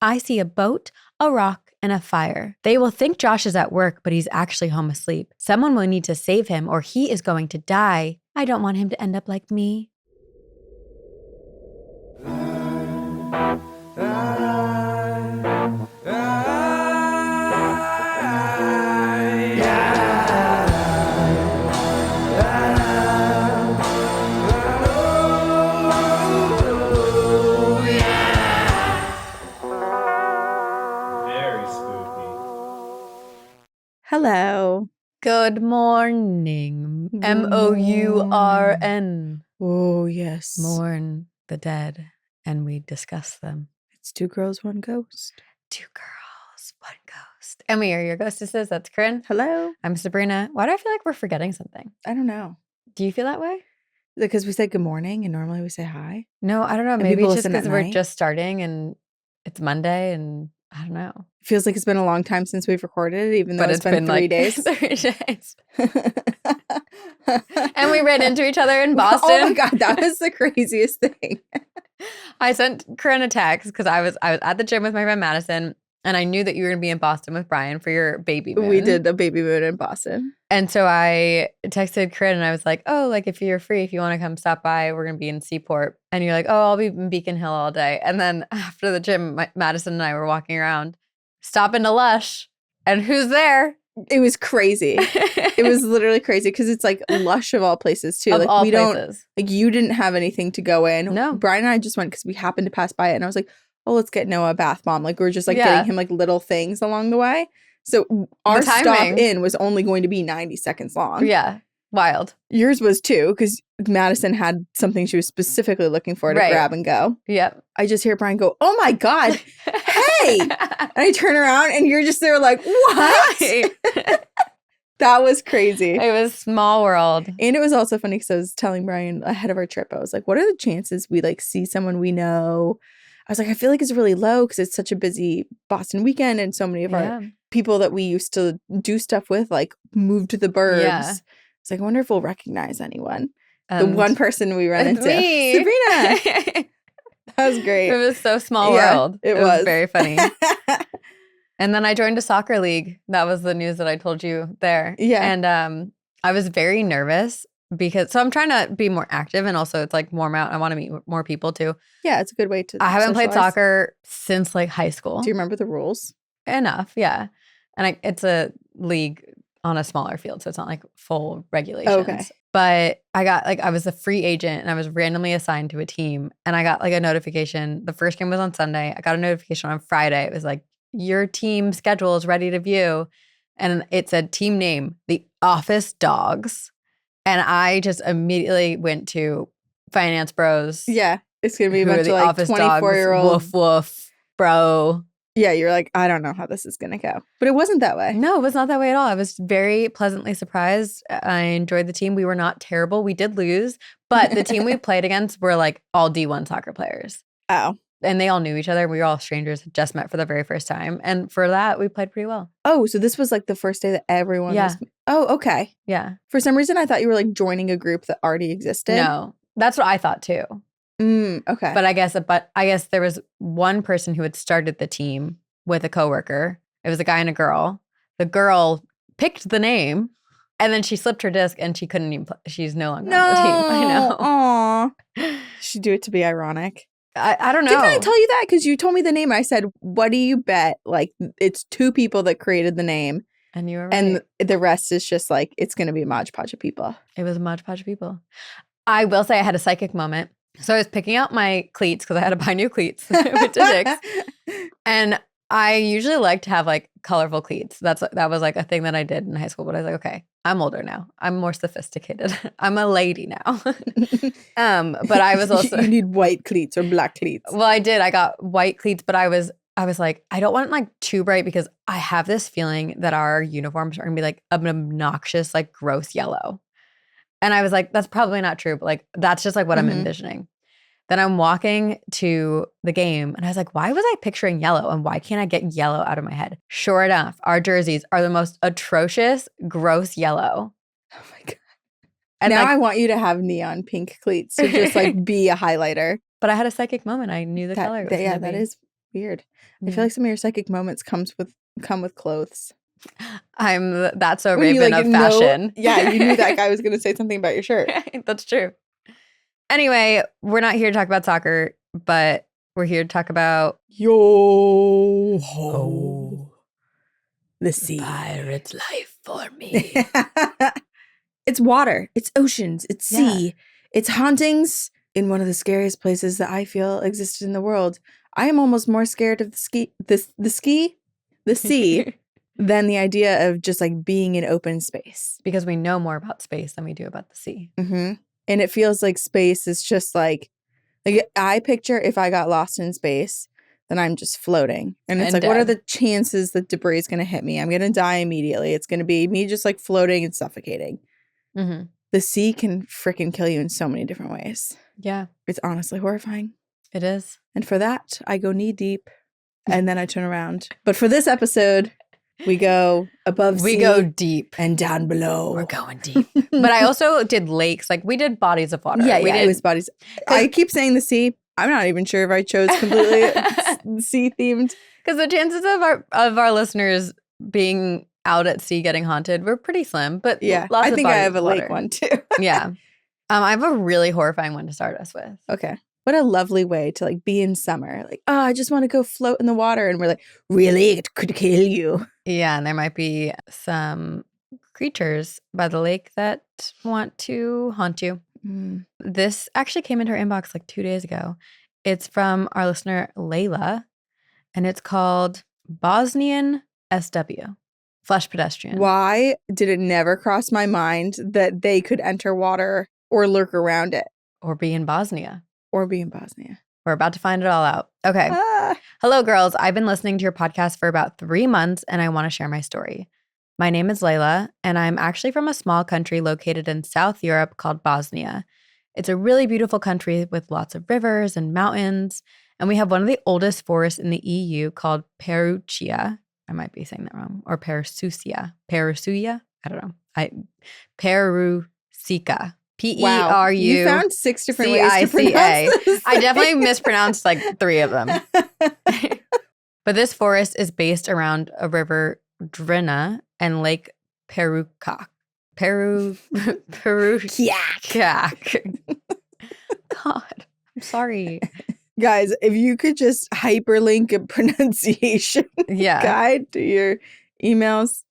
I see a boat, a rock, and a fire. They will think Josh is at work, but he's actually home asleep. Someone will need to save him or he is going to die. I don't want him to end up like me. Hello. Good morning. Mourn. Oh, yes. Mourn the dead, and we discuss them. It's two girls, one ghost. Two girls, one ghost. And we are your ghostesses. That's Corinne. Hello. I'm Sabrina. Why do I feel like we're forgetting something? I don't know. Do you feel that way? Because we say good morning and normally we say hi. No, I don't know. And Maybe people it's just listen at because we're night. just starting and it's Monday and I don't know. It feels like it's been a long time since we've recorded, even though But it's been 3 like days. 3 days. And we ran into each other in Boston. Oh my God, that was the craziest thing. I sent Corinne a text because I was at the gym with my friend Madison, and I knew that you were going to be in Boston with Brian for your baby moon. We did a baby moon in Boston. And so I texted Corinne and I was like, oh, like if you're free, if you want to come stop by, we're going to be in Seaport. And you're like, oh, I'll be in Beacon Hill all day. And then after the gym, Madison and I were walking around, stopping to Lush. And who's there? It was crazy. It was literally crazy because it's like Lush of all places too. Of like all we places. don't like you didn't have anything to go in. No. Brian and I just went because we happened to pass by it, and I was like, oh, let's get Noah a bath bomb. Like we were just like getting him like little things along the way. So our stop in was only going to be 90 seconds long. Yeah. Wild. Yours was too, because Madison had something she was specifically looking for to grab and go. Yep. I just hear Brian go, oh my God, hey! And I turn around and you're just there like, what? That was crazy. It was small world. And it was also funny because I was telling Brian ahead of our trip, I was like, what are the chances we like see someone we know? I was like, I feel like it's really low because it's such a busy Boston weekend and so many of our people that we used to do stuff with like moved to the burbs. Yeah. It's like, I wonder if we'll recognize anyone. The one person we run into. Me. Sabrina. That was great. It was so small world. It was very funny. And then I joined a soccer league. That was the news that I told you there. Yeah. And I was very nervous because, so I'm trying to be more active and also it's like warm out. I want to meet more people too. Yeah, it's a good way to I haven't played soccer since like high school. Do you remember the rules? Enough, yeah. And it's a league on a smaller field, so it's not like full regulations. Okay. But I was a free agent and I was randomly assigned to a team and I got like a notification. The first game was on Sunday. I got a notification on Friday. It was like, your team schedule is ready to view. And it said team name, the Office Dogs. And I just immediately went to Finance Bros. Yeah. It's going to be a bunch of like 24-year-old. Woof, woof, bro. Yeah, you're like, I don't know how this is going to go. But it wasn't that way. No, it was not that way at all. I was very pleasantly surprised. I enjoyed the team. We were not terrible. We did lose. But the team we played against were like all D1 soccer players. Oh. And they all knew each other. We were all strangers, had just met for the very first time. And for that, we played pretty well. Oh, so this was like the first day that everyone was... Oh, okay. Yeah. For some reason, I thought you were like joining a group that already existed. No, that's what I thought too. Okay. But I guess there was one person who had started the team with a coworker. It was a guy and a girl. The girl picked the name and then she slipped her disc and she couldn't even play. She's no longer on the team. I know. Aw. She do it to be ironic. I don't know. Didn't I tell you that? Because you told me the name. I said, what do you bet? Like, it's two people that created the name. And you were right. And the rest is just like, it's going to be a Mod Podge of people. It was a Mod Podge of people. I will say I had a psychic moment. So I was picking out my cleats because I had to buy new cleats with Dick's. And I usually like to have like colorful cleats. That was like a thing that I did in high school. But I was like, okay, I'm older now. I'm more sophisticated. I'm a lady now. But I was also... You need white cleats or black cleats. Well, I did. I got white cleats, but I was like, I don't want like too bright because I have this feeling that our uniforms are going to be like an obnoxious, like gross yellow. And I was like, that's probably not true. But like, that's just like what I'm envisioning. Then I'm walking to the game and I was like, why was I picturing yellow and why can't I get yellow out of my head? Sure enough, our jerseys are the most atrocious, gross yellow. Oh my God. And now like, I want you to have neon pink cleats to just like be a highlighter. But I had a psychic moment. I knew the color. Yeah, that is weird. I feel like some of your psychic moments come with clothes. I'm That's So When you, Raven like, of fashion. Yeah, you knew that guy was going to say something about your shirt. That's true. Anyway, we're not here to talk about soccer, but we're here to talk about Yo ho. The sea. Pirate's life for me. It's water. It's oceans. It's sea. It's hauntings in one of the scariest places that I feel existed in the world. I am almost more scared of the sea, than the idea of just like being in open space. Because we know more about space than we do about the sea. Mm-hmm. And it feels like space is just like I picture if I got lost in space, then I'm just floating. And it's like, what are the chances that debris is going to hit me? I'm going to die immediately. It's going to be me just like floating and suffocating. Mm-hmm. The sea can freaking kill you in so many different ways. Yeah. It's honestly horrifying. It is. And for that, I go knee deep and then I turn around. But for this episode, we go above sea. We go deep. And down below. We're going deep. But I also did lakes. Like we did bodies of water. It was bodies. I keep saying the sea. I'm not even sure if I chose completely sea themed. Because the chances of our listeners being out at sea getting haunted were pretty slim. But yeah, I think I have a lake one too. Yeah. I have a really horrifying one to start us with. Okay. What a lovely way to like be in summer. Like, oh, I just want to go float in the water. And we're like, really? It could kill you. Yeah. And there might be some creatures by the lake that want to haunt you. Mm. This actually came into our inbox like 2 days ago. It's from our listener, Layla. And it's called Bosnian SW. Flesh pedestrian. Why did it never cross my mind that they could enter water or lurk around it? Or be in Bosnia. Or be in Bosnia. We're about to find it all out. Okay. Hello, girls. I've been listening to your podcast for about 3 months, and I want to share my story. My name is Layla, and I'm actually from a small country located in South Europe called Bosnia. It's a really beautiful country with lots of rivers and mountains, and we have one of the oldest forests in the EU called Perugia. I might be saying that wrong. Or Perususia. Perusuia? I don't know. Perusica. Peru. Wow. You found 6 different ways to pronounce this. I definitely mispronounced like 3 of them. But this forest is based around a river Drina and Lake Perukac. Perukac. God, I'm sorry. Guys, if you could just hyperlink a pronunciation guide to your emails.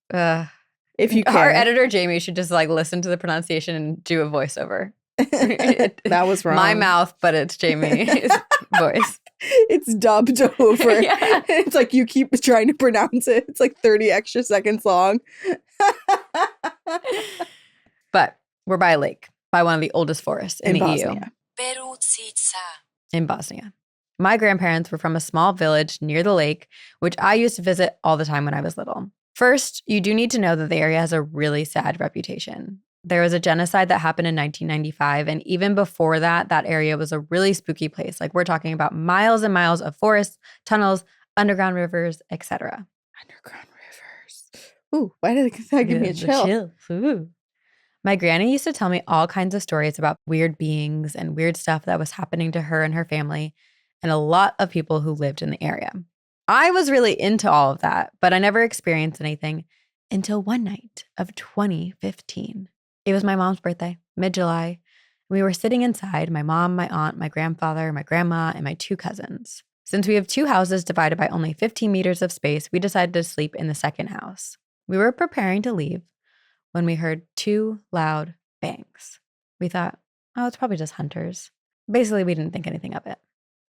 If you care. Our editor, Jamie, should just like listen to the pronunciation and do a voiceover. That was wrong. My mouth, but it's Jamie's voice. It's dubbed over. Yeah. It's like you keep trying to pronounce it. It's like 30 extra seconds long. But we're by a lake, by one of the oldest forests in the Bosnia. EU. In Bosnia. My grandparents were from a small village near the lake, which I used to visit all the time when I was little. First, you do need to know that the area has a really sad reputation. There was a genocide that happened in 1995, and even before that, that area was a really spooky place. Like we're talking about miles and miles of forests, tunnels, underground rivers, etc. Underground rivers. Ooh, why did that give me a chill? Ooh. My granny used to tell me all kinds of stories about weird beings and weird stuff that was happening to her and her family, and a lot of people who lived in the area. I was really into all of that, but I never experienced anything until one night of 2015. It was my mom's birthday, mid-July. We were sitting inside, my mom, my aunt, my grandfather, my grandma, and my 2 cousins. Since we have 2 houses divided by only 15 meters of space, we decided to sleep in the second house. We were preparing to leave when we heard 2 loud bangs. We thought, oh, it's probably just hunters. Basically, we didn't think anything of it.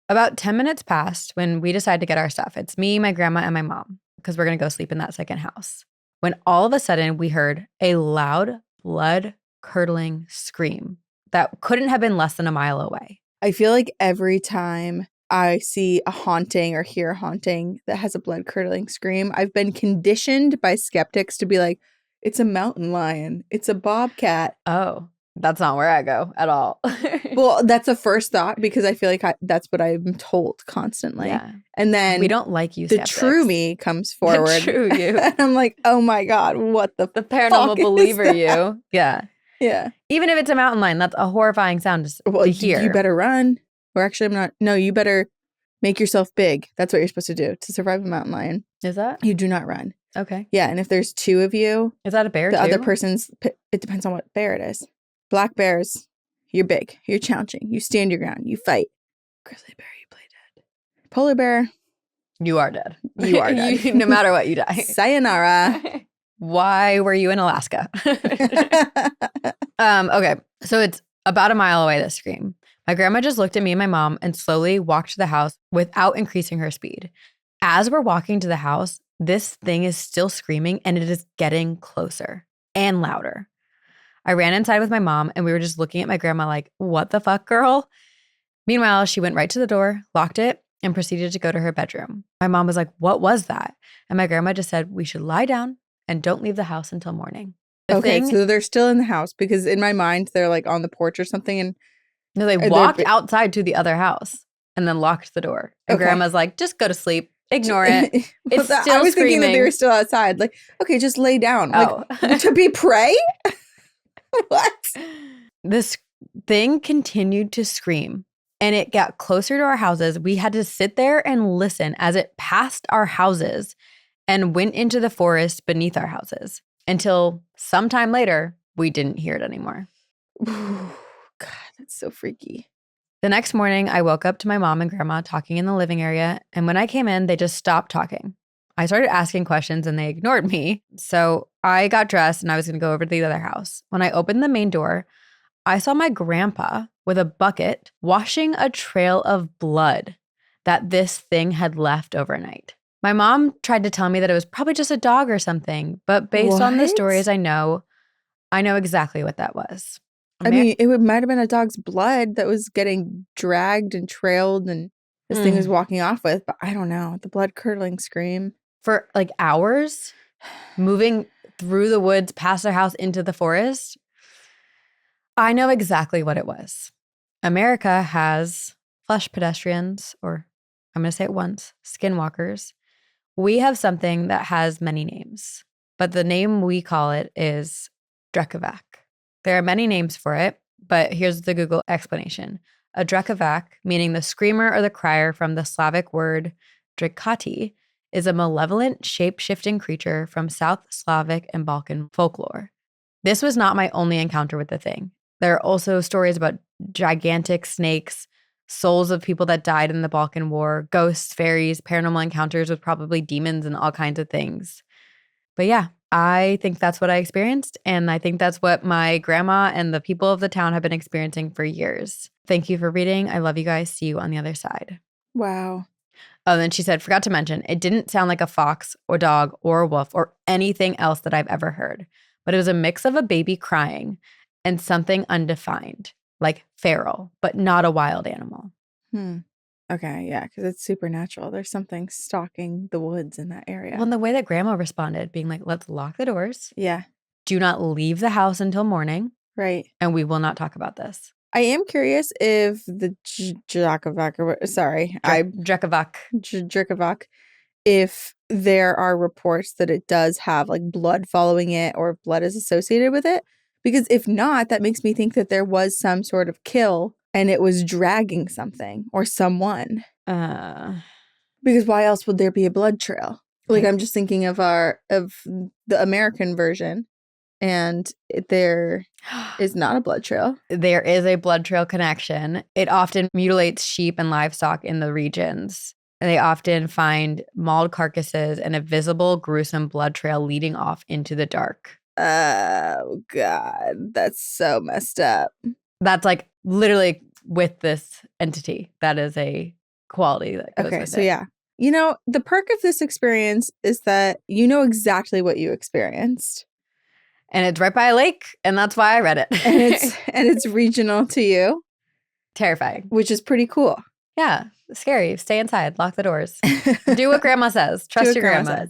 About 10 minutes passed when we decided to get our stuff. It's me, my grandma, and my mom, because we're going to go sleep in that second house. When all of a sudden we heard a loud, blood-curdling scream that couldn't have been less than a mile away. I feel like every time I see a haunting or hear a haunting that has a blood-curdling scream, I've been conditioned by skeptics to be like, it's a mountain lion. It's a bobcat. Oh, that's not where I go at all. Well, that's a first thought because I feel like that's what I'm told constantly. Yeah. And then we don't like you. The true me comes forward. The true you. And I'm like, oh my God, what the paranormal believer you. Yeah. Yeah. Even if it's a mountain lion, that's a horrifying sound to hear. You better run. Or actually, I'm not. No, you better Make yourself big. That's what you're supposed to do to survive a mountain lion. Is that? You do not run. Okay. Yeah, and if there's 2 of you, Is that a bear the too? other person's, it depends on what bear it is. Black bears, you're big. You're challenging. You stand your ground. You fight. Grizzly bear, you play dead. Polar bear. You are dead. You are dead. No matter what, you die. Sayonara. Why were you in Alaska? Okay, so it's about a mile away, this scream. My grandma just looked at me and my mom and slowly walked to the house without increasing her speed. As we're walking to the house, this thing is still screaming and it is getting closer and louder. I ran inside with my mom and we were just looking at my grandma like, what the fuck, girl? Meanwhile, she went right to the door, locked it, and proceeded to go to her bedroom. My mom was like, what was that? And my grandma just said, we should lie down and don't leave the house until morning. So they're still in the house because in my mind, they're like on the porch or something. And no, they walked outside to the other house and then locked the door. And grandma's like, just go to sleep. Ignore it. It's still I was screaming. thinking that they were still outside. Like, okay, just lay down. Like, to be prey? What? This thing continued to scream and it got closer to our houses. We had to sit there and listen as it passed our houses and went into the forest beneath our houses until sometime later, we didn't hear it anymore. God, that's so freaky. The next morning, I woke up to my mom and grandma talking in the living area. And when I came in, they just stopped talking. I started asking questions and they ignored me. So I got dressed and I was going to go over to the other house. When I opened the main door, I saw my grandpa with a bucket washing a trail of blood that this thing had left overnight. My mom tried to tell me that it was probably just a dog or something, but based on the stories I know exactly what that was. I mean, it might have been a dog's blood that was getting dragged and trailed and this thing was walking off with, but I don't know. The blood-curdling scream. For like hours, moving through the woods, past our house into the forest. I know exactly what it was. America has flesh pedestrians, or I'm going to say it once, skinwalkers. We have something that has many names, but the name we call it is Drekavac. There are many names for it, but here's the Google explanation. A Drekavac, meaning the screamer or the crier from the Slavic word drekati, is a malevolent, shape-shifting creature from South Slavic and Balkan folklore. This was not my only encounter with the thing. There are also stories about gigantic snakes, souls of people that died in the Balkan War, ghosts, fairies, paranormal encounters with probably demons and all kinds of things. But yeah, I think that's what I experienced, and I think that's what my grandma and the people of the town have been experiencing for years. Thank you for reading. I love you guys. See you on the other side. Wow. Oh, and then she said, forgot to mention, it didn't sound like a fox or dog or a wolf or anything else that I've ever heard, but it was a mix of a baby crying and something undefined, like feral, but not a wild animal. Okay, yeah, because it's supernatural. There's something stalking the woods in that area. Well, and the way that grandma responded, being like, let's lock the doors. Yeah. Do not leave the house until morning. Right. And we will not talk about this. I am curious if the Drekavac, Drekavac, if there are reports that it does have like blood following it or blood is associated with it. Because if not, that makes me think that there was some sort of kill and it was dragging something or someone. Because why else would there be a blood trail? Like, I'm just thinking of the American version. And there is not a blood trail. There is a blood trail connection. It often mutilates sheep and livestock in the regions. And they often find mauled carcasses and a visible, gruesome blood trail leading off into the dark. Oh, God. That's so messed up. That's like literally with this entity. That is a quality that goes with it. Okay, so yeah. You know, the perk of this experience is that you know exactly what you experienced. And it's right by a lake, and that's why I read it. and it's regional to you. Terrifying. Which is pretty cool. Yeah. Scary. Stay inside. Lock the doors. Do what grandma says. Trust your grandma.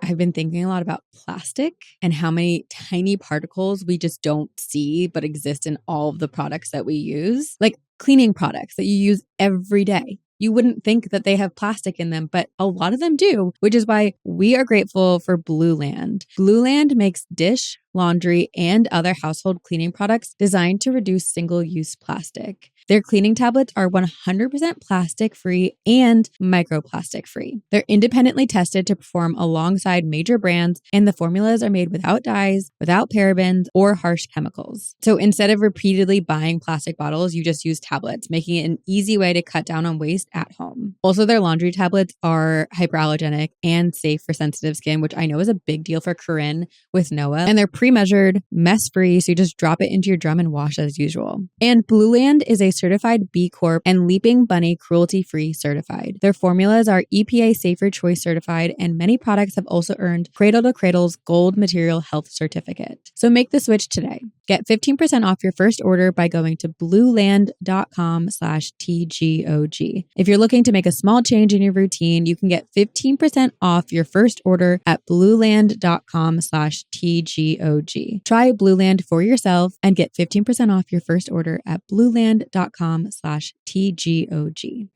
I've been thinking a lot about plastic and how many tiny particles we just don't see but exist in all of the products that we use. Like cleaning products that you use every day. You wouldn't think that they have plastic in them, but a lot of them do, which is why we are grateful for Blueland. Blueland makes dish, laundry, and other household cleaning products designed to reduce single-use plastic. Their cleaning tablets are 100% plastic-free and microplastic-free. They're independently tested to perform alongside major brands, and the formulas are made without dyes, without parabens, or harsh chemicals. So instead of repeatedly buying plastic bottles, you just use tablets, making it an easy way to cut down on waste at home. Also, their laundry tablets are hyperallergenic and safe for sensitive skin, which I know is a big deal for Corinne with Noah. And they're pre-measured, mess-free, so you just drop it into your drum and wash as usual. And Blueland is a certified B Corp and Leaping Bunny cruelty-free certified. Their formulas are EPA Safer Choice certified, and many products have also earned Cradle to Cradle's Gold Material Health Certificate. So make the switch today. Get 15% off your first order by going to blueland.com/TGOG. If you're looking to make a small change in your routine, you can get 15% off your first order at blueland.com/TGOG. Try Blueland for yourself and get 15% off your first order at blueland.com/TGOG.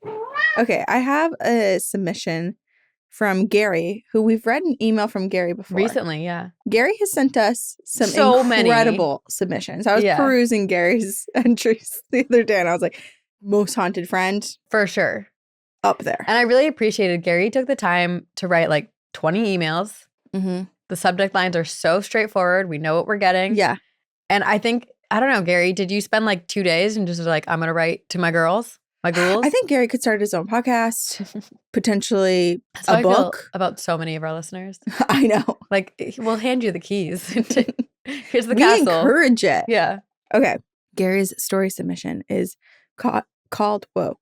Okay, I have a submission from Gary, who we've read an email from Gary before. Recently, yeah. Gary has sent us some So incredible submissions. I was Yeah. perusing Gary's entries the other day, and I was like, most haunted friend For sure. up there. And I really appreciated Gary took the time to write like 20 emails. Mm-hmm. The subject lines are so straightforward. We know what we're getting. Yeah. And I think, I don't know, Gary, did you spend like 2 days and just like, I'm going to write to my girls, my ghouls? I think Gary could start his own podcast, potentially That's how a I feel book. about so many of our listeners. I know. Like, we'll hand you the keys. Here's the We castle. encourage it. Yeah. Okay. Gary's story submission is called A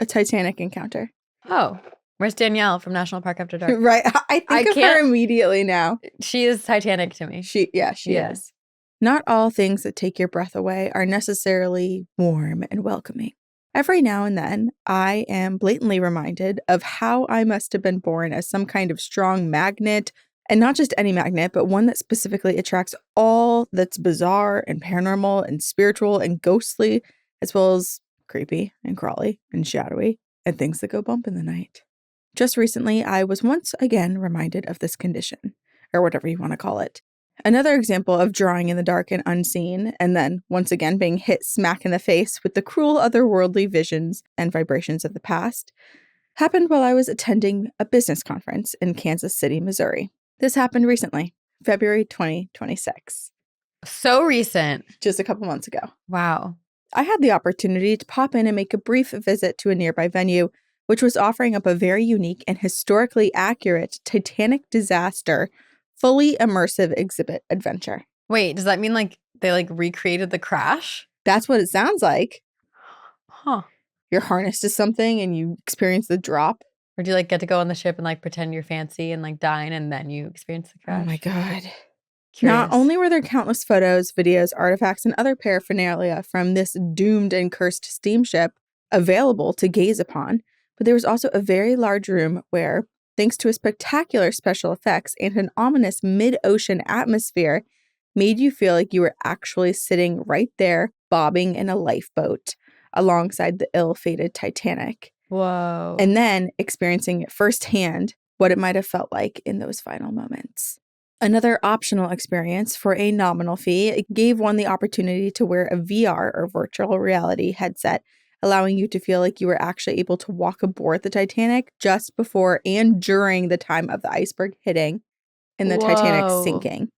Titanic Encounter. Oh, where's Danielle from National Park After Dark? Right. I think of her can't- immediately now. She is Titanic to me. She Yeah. is. Not all things that take your breath away are necessarily warm and welcoming. Every now and then, I am blatantly reminded of how I must have been born as some kind of strong magnet, and not just any magnet, but one that specifically attracts all that's bizarre and paranormal and spiritual and ghostly, as well as creepy and crawly and shadowy and things that go bump in the night. Just recently, I was once again reminded of this condition, or whatever you want to call it. Another example of drawing in the dark and unseen, and then once again being hit smack in the face with the cruel otherworldly visions and vibrations of the past, happened while I was attending a business conference in Kansas City, Missouri. This happened recently, February 2026. So recent. Just a couple months ago. Wow. I had the opportunity to pop in and make a brief visit to a nearby venue, which was offering up a very unique and historically accurate Titanic disaster fully immersive exhibit adventure. Wait, does that mean like they like recreated the crash? That's what it sounds like. Huh. You're harnessed to something and you experience the drop. Or do you like get to go on the ship and like pretend you're fancy and like dine and then you experience the crash? Oh my God. Curious. Not only were there countless photos, videos, artifacts, and other paraphernalia from this doomed and cursed steamship available to gaze upon, but there was also a very large room where, thanks to a spectacular special effects and an ominous mid-ocean atmosphere, made you feel like you were actually sitting right there, bobbing in a lifeboat alongside the ill-fated Titanic. Whoa. And then experiencing firsthand what it might have felt like in those final moments. Another optional experience for a nominal fee, it gave one the opportunity to wear a VR or virtual reality headset, allowing you to feel like you were actually able to walk aboard the Titanic just before and during the time of the iceberg hitting and the Titanic Whoa. sinking.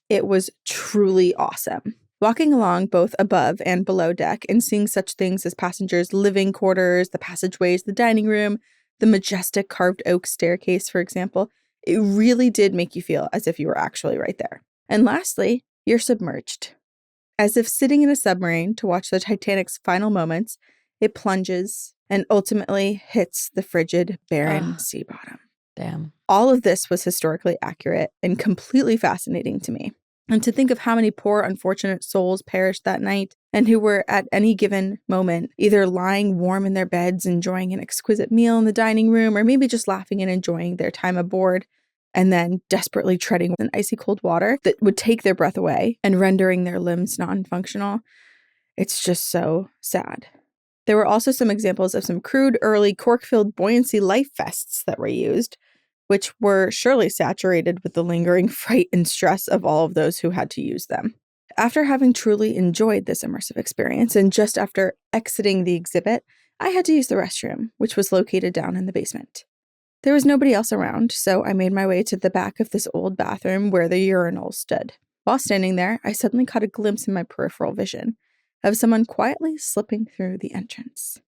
It was truly awesome. Walking along both above and below deck and seeing such things as passengers' living quarters, the passageways, the dining room, the majestic carved oak staircase, for example, it really did make you feel as if you were actually right there. And lastly, you're submerged. As if sitting in a submarine to watch the Titanic's final moments, it plunges and ultimately hits the frigid, barren sea bottom. Damn. All of this was historically accurate and completely fascinating to me. And to think of how many poor, unfortunate souls perished that night and who were at any given moment either lying warm in their beds, enjoying an exquisite meal in the dining room, or maybe just laughing and enjoying their time aboard, and then desperately treading in icy cold water that would take their breath away and rendering their limbs non-functional. It's just so sad. There were also some examples of some crude, early, cork-filled buoyancy life vests that were used, which were surely saturated with the lingering fright and stress of all of those who had to use them. After having truly enjoyed this immersive experience, and just after exiting the exhibit, I had to use the restroom, which was located down in the basement. There was nobody else around, so I made my way to the back of this old bathroom where the urinal stood. While standing there, I suddenly caught a glimpse in my peripheral vision of someone quietly slipping through the entrance.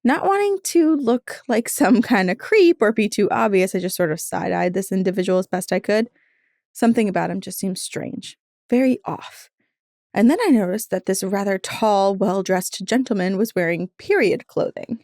Not wanting to look like some kind of creep or be too obvious, I just sort of side-eyed this individual as best I could. Something about him just seemed strange, very off. And then I noticed that this rather tall, well-dressed gentleman was wearing period clothing.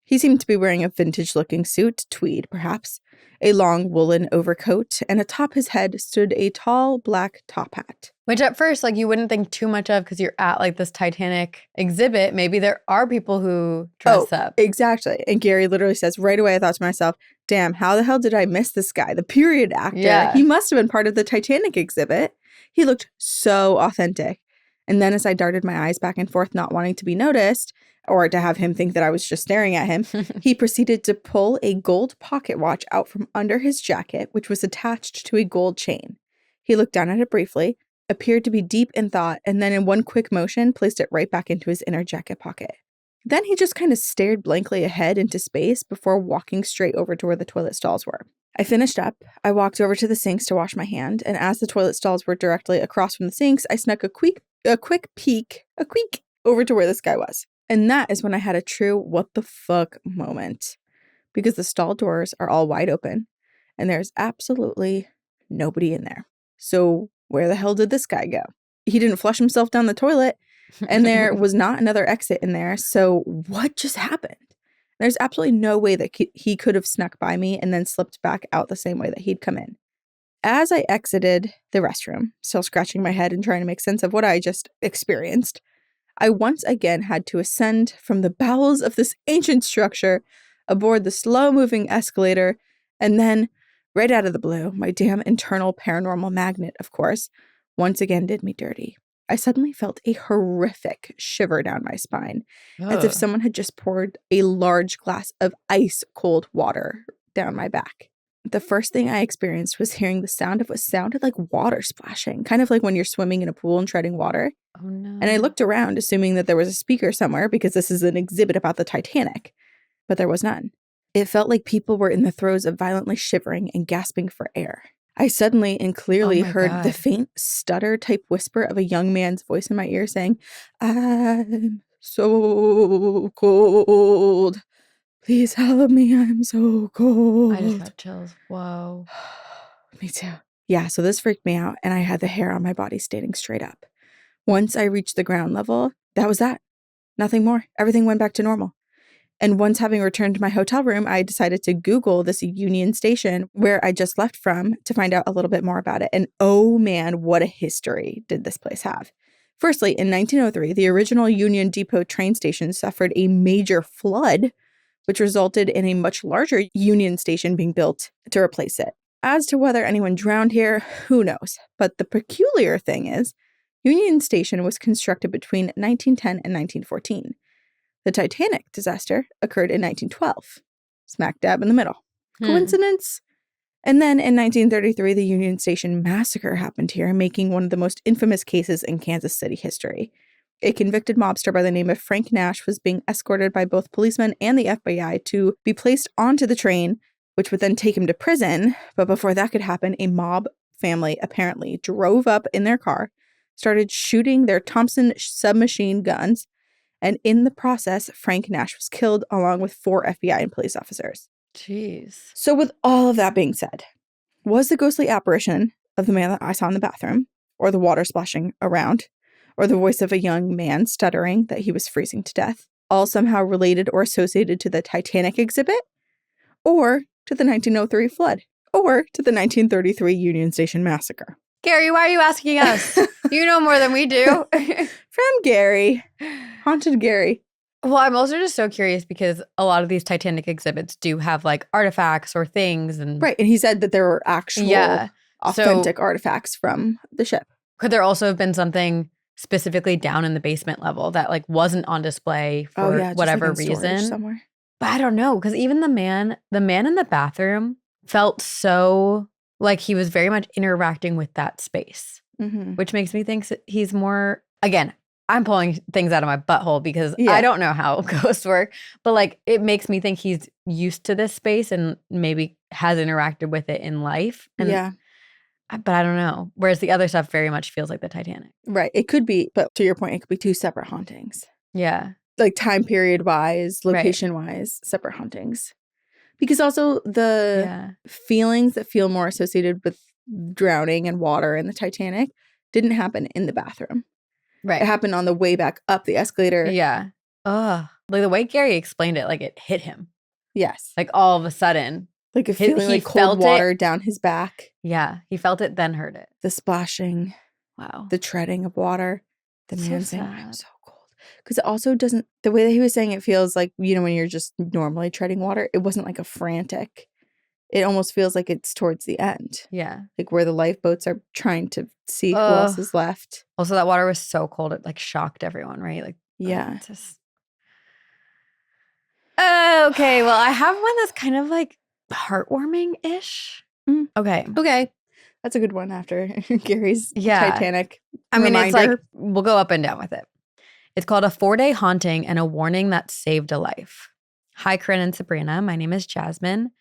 He seemed to be wearing a vintage-looking suit, tweed perhaps, a long woolen overcoat, and atop his head stood a tall black top hat. Which at first, like, you wouldn't think too much of because you're at like this Titanic exhibit. Maybe there are people who dress up. Exactly. And Gary literally says, right away I thought to myself, damn, how the hell did I miss this guy? The period actor. Yeah. He must have been part of the Titanic exhibit. He looked so authentic. And then as I darted my eyes back and forth, not wanting to be noticed, or to have him think that I was just staring at him, he proceeded to pull a gold pocket watch out from under his jacket, which was attached to a gold chain. He looked down at it briefly, appeared to be deep in thought, and then in one quick motion, placed it right back into his inner jacket pocket. Then he just kind of stared blankly ahead into space before walking straight over to where the toilet stalls were. I finished up, I walked over to the sinks to wash my hand, and as the toilet stalls were directly across from the sinks, I snuck a quick peek over to where this guy was. And that is when I had a true what the fuck moment. Because the stall doors are all wide open and there's absolutely nobody in there. So where the hell did this guy go? He didn't flush himself down the toilet and there was not another exit in there. So what just happened? There's absolutely no way that he could have snuck by me and then slipped back out the same way that he'd come in. As I exited the restroom, still scratching my head and trying to make sense of what I just experienced, I once again had to ascend from the bowels of this ancient structure aboard the slow-moving escalator, and then, right out of the blue, my damn internal paranormal magnet, of course, once again did me dirty. I suddenly felt a horrific shiver down my spine, as if someone had just poured a large glass of ice-cold water down my back. The first thing I experienced was hearing the sound of what sounded like water splashing, kind of like when you're swimming in a pool and treading water. Oh, no. And I looked around, assuming that there was a speaker somewhere because this is an exhibit about the Titanic, but there was none. It felt like people were in the throes of violently shivering and gasping for air. I suddenly and clearly heard the faint stutter-type whisper of a young man's voice in my ear saying, "I'm so cold. Please help me, I'm so cold." I just got chills. Whoa. Me too. Yeah, so this freaked me out, and I had the hair on my body standing straight up. Once I reached the ground level, that was that. Nothing more. Everything went back to normal. And once having returned to my hotel room, I decided to Google this Union Station where I just left from to find out a little bit more about it. And oh man, what a history did this place have. Firstly, in 1903, the original Union Depot train station suffered a major flood, which resulted in a much larger Union Station being built to replace it. As to whether anyone drowned here, who knows? But the peculiar thing is, Union Station was constructed between 1910 and 1914. The Titanic disaster occurred in 1912, smack dab in the middle. Coincidence? And then in 1933, the Union Station massacre happened here, making one of the most infamous cases in Kansas City history. A convicted mobster by the name of Frank Nash was being escorted by both policemen and the FBI to be placed onto the train, which would then take him to prison. But before that could happen, a mob family apparently drove up in their car, started shooting their Thompson submachine guns, and in the process, Frank Nash was killed along with 4 FBI and police officers. Jeez. So with all of that being said, was the ghostly apparition of the man that I saw in the bathroom, or the water splashing around, or the voice of a young man stuttering that he was freezing to death, all somehow related or associated to the Titanic exhibit, or to the 1903 flood, or to the 1933 Union Station massacre? Gary, why are you asking us? You know more than we do. From Gary. Haunted Gary. Well, I'm also just so curious because a lot of these Titanic exhibits do have like artifacts or things. And right. And he said that there were actual authentic artifacts from the ship. Could there also have been something specifically down in the basement level that like wasn't on display for whatever reason? Somewhere. But I don't know, because even the man in the bathroom, felt so like he was very much interacting with that space, which makes me think he's more, again, I'm pulling things out of my butthole because I don't know how ghosts work, but like it makes me think he's used to this space and maybe has interacted with it in life. And but I don't know. Whereas the other stuff very much feels like the Titanic. Right. It could be, but to your point, it could be two separate hauntings. Yeah. Like time period wise, location wise, separate hauntings. Because also the feelings that feel more associated with drowning and water in the Titanic didn't happen in the bathroom. Right. It happened on the way back up the escalator. Yeah. Ugh. Like the way Gary explained it, like it hit him. Yes. Like all of a sudden. Like a feeling like cold water down his back. Yeah. He felt it, then heard it. The splashing. Wow. The treading of water. The That's man so saying, sad. I'm so cold. Because it also doesn't, the way that he was saying it feels like, you know, when you're just normally treading water, it wasn't like a frantic. It almost feels like it's towards the end. Yeah. Like where the lifeboats are trying to see who else is left. Also, that water was so cold, it like shocked everyone, right? Like, yeah. Just... Okay, well, I have one that's kind of like heartwarming-ish. Okay. That's a good one after Gary's Yeah. Titanic I mean, reminder. it's like, we'll go up and down with it. It's called A 4-Day Haunting and a Warning That Saved a Life. Hi, Corinne and Sabrina. My name is Jasmine.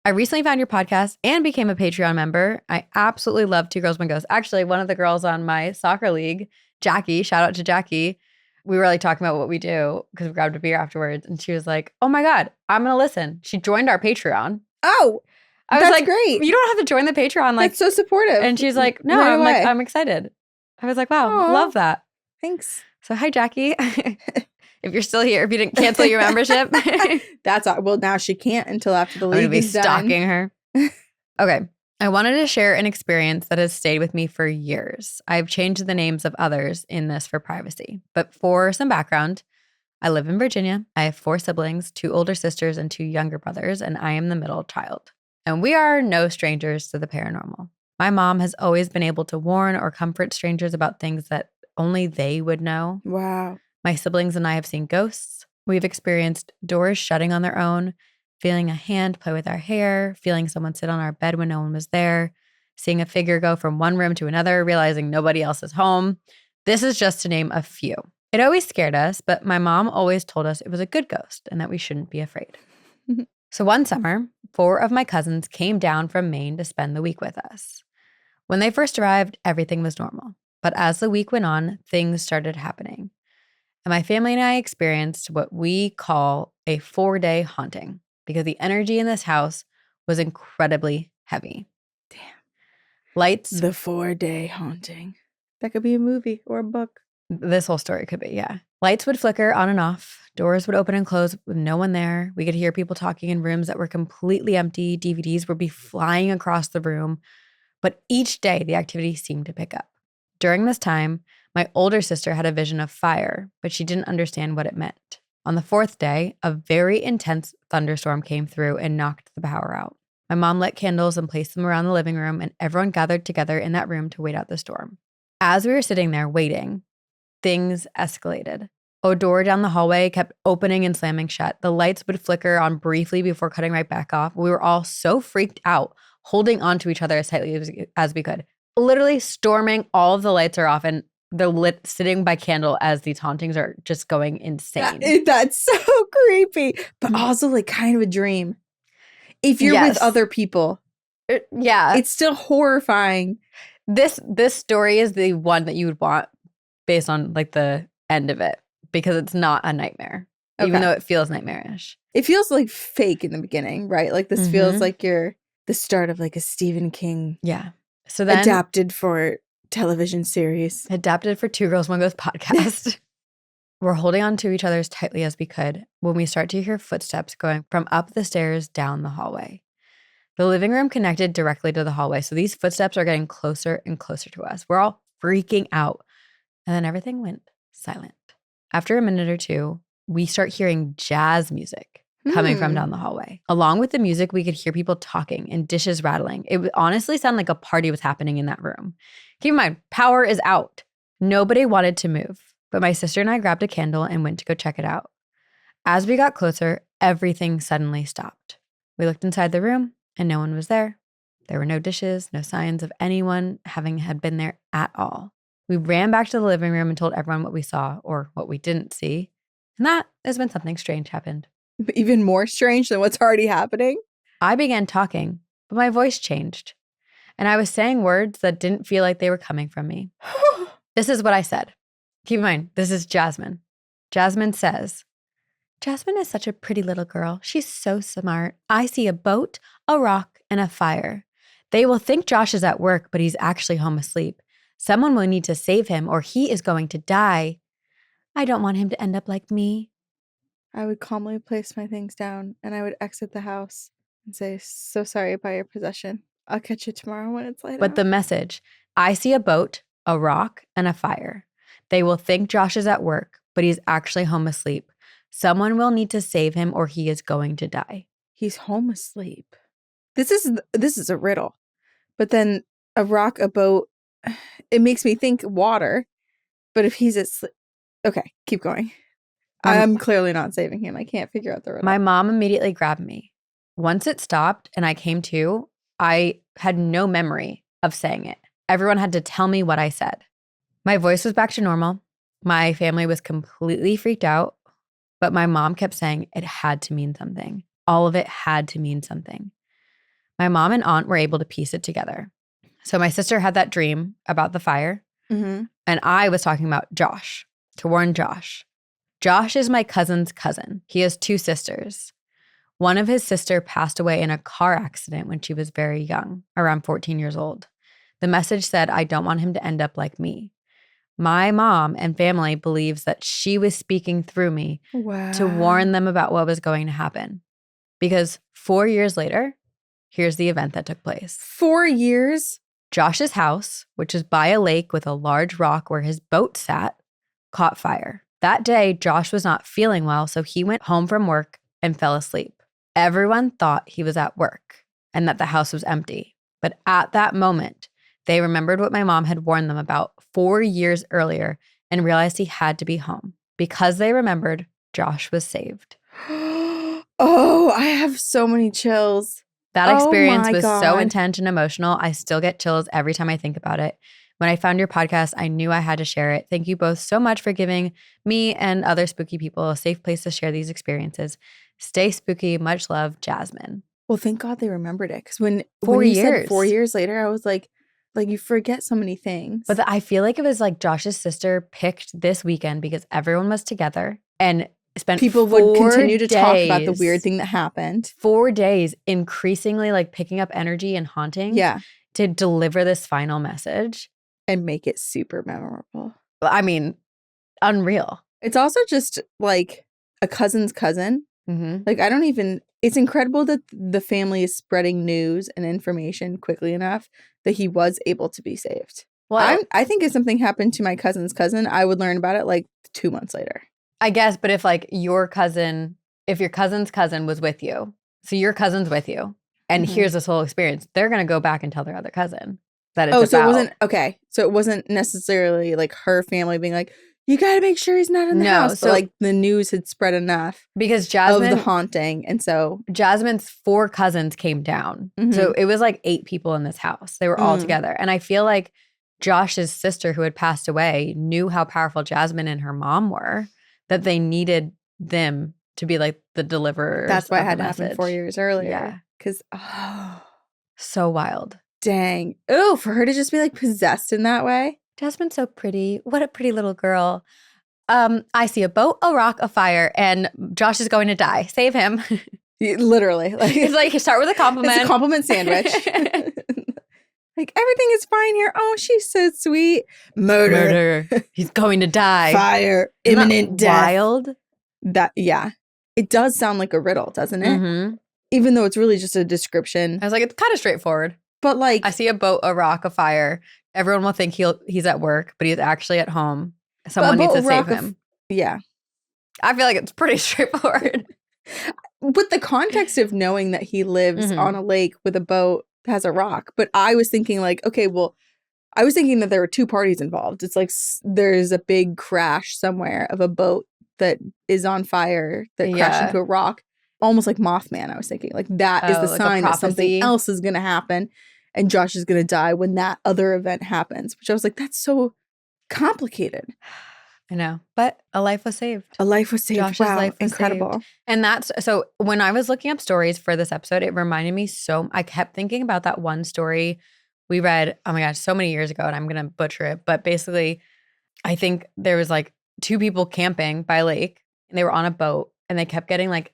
I recently found your podcast and became a Patreon member. I absolutely love Two Girls, One Ghost. Actually, one of the girls on my soccer league, Jackie, shout out to Jackie, we were like talking about what we do because we grabbed a beer afterwards. And she was like, oh my God, I'm going to listen. She joined our Patreon. Oh, I was that's like, great. You don't have to join the Patreon. Like, that's so supportive. And she's like, no, Right I'm away. like, I'm excited. I was like, wow, Aww. love that. Thanks. So hi, Jackie. If you're still here, if you didn't cancel your membership. That's all. Well, now she can't until after the league I'm going to be is done. stalking her. Okay. I wanted to share an experience that has stayed with me for years. I've changed the names of others in this for privacy. But for some background, I live in Virginia. I have 4 siblings, 2 older sisters and 2 younger brothers, and I am the middle child. And we are no strangers to the paranormal. My mom has always been able to warn or comfort strangers about things that only they would know. Wow. My siblings and I have seen ghosts. We've experienced doors shutting on their own, feeling a hand play with our hair, feeling someone sit on our bed when no one was there, seeing a figure go from one room to another, realizing nobody else is home. This is just to name a few. It always scared us, but my mom always told us it was a good ghost and that we shouldn't be afraid. So one summer, 4 of my cousins came down from Maine to spend the week with us. When they first arrived, everything was normal. But as the week went on, things started happening. And my family and I experienced what we call a 4-day haunting because the energy in this house was incredibly heavy. Damn. Lights. The 4-day haunting. That could be a movie or a book. This whole story could be, yeah. Lights would flicker on and off. Doors would open and close with no one there. We could hear people talking in rooms that were completely empty. DVDs would be flying across the room. But each day, the activity seemed to pick up. During this time, my older sister had a vision of fire, but she didn't understand what it meant. On the 4th day, a very intense thunderstorm came through and knocked the power out. My mom lit candles and placed them around the living room, and everyone gathered together in that room to wait out the storm. As we were sitting there waiting, things escalated. A door down the hallway kept opening and slamming shut. The lights would flicker on briefly before cutting right back off. We were all so freaked out, holding on to each other as tightly as we could. Literally storming, all of the lights are off and they're lit, sitting by candle as these hauntings are just going insane. That's so creepy, but also like kind of a dream. If you're with other people. Yeah. It's still horrifying. This story is the one that you would want based on like the end of it because it's not a nightmare, even though it feels nightmarish. It feels like fake in the beginning, right? Like this feels like you're the start of like a Stephen King. Yeah. So then adapted for television series. Adapted for Two Girls, One Ghost podcast. We're holding on to each other as tightly as we could when we start to hear footsteps going from up the stairs down the hallway. The living room connected directly to the hallway, so these footsteps are getting closer and closer to us. We're all freaking out. And then everything went silent. After a minute or two, we start hearing jazz music coming from down the hallway. Along with the music, we could hear people talking and dishes rattling. It would honestly sound like a party was happening in that room. Keep in mind, power is out. Nobody wanted to move, but my sister and I grabbed a candle and went to go check it out. As we got closer, everything suddenly stopped. We looked inside the room. and no one was there. There were no dishes, no signs of anyone having had been there at all. We ran back to the living room and told everyone what we saw or what we didn't see. And that is when something strange happened. Even more strange than what's already happening? I began talking, but my voice changed. And I was saying words that didn't feel like they were coming from me. This is what I said. Keep in mind, this is Jasmine. Jasmine says, Jasmine is such a pretty little girl. She's so smart. I see a boat, a rock, and a fire. They will think Josh is at work, but he's actually home asleep. Someone will need to save him or he is going to die. I don't want him to end up like me. I would calmly place my things down and I would exit the house and say, so sorry about your possession. I'll catch you tomorrow when it's light But out. the message, I see a boat, a rock, and a fire. They will think Josh is at work, but he's actually home asleep. Someone will need to save him or he is going to die. He's home asleep. This is a riddle. But then a rock, a boat, it makes me think water. But if he's asleep, okay, keep going. I'm clearly not saving him. I can't figure out the riddle. My mom immediately grabbed me. Once it stopped and I came to, I had no memory of saying it. Everyone had to tell me what I said. My voice was back to normal. My family was completely freaked out, but my mom kept saying it had to mean something. All of it had to mean something. My mom and aunt were able to piece it together. So my sister had that dream about the fire, and I was talking about Josh, to warn Josh. Josh is my cousin's cousin. He has 2 sisters. One of his sister passed away in a car accident when she was very young, around 14 years old. The message said, I don't want him to end up like me. My mom and family believes that she was speaking through me to warn them about what was going to happen. Because 4 years later, here's the event that took place. 4 years? Josh's house, which is by a lake with a large rock where his boat sat, caught fire. That day, Josh was not feeling well, so he went home from work and fell asleep. Everyone thought he was at work and that the house was empty. But at that moment, they remembered what my mom had warned them about 4 years earlier and realized he had to be home. Because they remembered, Josh was saved. Oh, I have so many chills. That experience was so intense and emotional. I still get chills every time I think about it. When I found your podcast, I knew I had to share it. Thank you both so much for giving me and other spooky people a safe place to share these experiences. Stay spooky. Much love, Jasmine. Well, thank God they remembered it. Because when 4 you years. said 4 years later, I was like you forget so many things. But I feel like it was like Josh's sister picked this weekend because everyone was together and spent people 4 would continue to talk about the days- weird thing that happened. 4 days, increasingly like picking up energy and haunting. Yeah. To deliver this final message. And make it super memorable. I mean, unreal. It's also just like a cousin's cousin. Mm-hmm. Like, it's incredible that the family is spreading news and information quickly enough that he was able to be saved. Well, I think if something happened to my cousin's cousin, I would learn about it like 2 months later. I guess, but if like your cousin's cousin was with you, so your cousin's with you, and here's this whole experience, they're going to go back and tell their other cousin that it's about. So it wasn't, okay. So it wasn't necessarily like her family being like, you got to make sure he's not in the house. So but like the news had spread enough because Jasmine of the haunting. And so Jasmine's 4 cousins came down. So it was like 8 people in this house. They were all together. And I feel like Josh's sister who had passed away knew how powerful Jasmine and her mom were, that they needed them to be like the deliverers. That's why it of had the to happen message. 4 years earlier. Yeah. Because, So wild. dang. Oh, for her to just be like possessed in that way. Jasmine's so pretty. What a pretty little girl. I see a boat, a rock, a fire, and Josh is going to die. Save him. Literally. Like, It's like start with a compliment. it's a compliment sandwich. Like, everything is fine here. Oh, she's so sweet. Murder. He's going to die. Fire. Isn't that Imminent death. Wild. Yeah. It does sound like a riddle, doesn't it? Mm-hmm. Even though it's really just a description. I was like, it's kind of straightforward. But like, I see a boat, a rock, a fire. Everyone will think he's at work, but he's actually at home. Someone needs to save him. Yeah. I feel like it's pretty straightforward. With the context of knowing that he lives on a lake with a boat that has a rock. But I was thinking like, okay, well, I was thinking that there were 2 parties involved. It's like there's a big crash somewhere of a boat that is on fire that crashed into a rock. almost like Mothman, I was thinking. Like that is the like sign that something else is going to happen and Josh is going to die when that other event happens. Which I was like, that's so complicated. I know. But a life was saved. A life was saved. Josh's wow, life was incredible. saved. And that's, so when I was looking up stories for this episode, it reminded me I kept thinking about that one story we read, oh my gosh, so many years ago, and I'm going to butcher it. But basically, I think there was like 2 people camping by a lake and they were on a boat and they kept getting like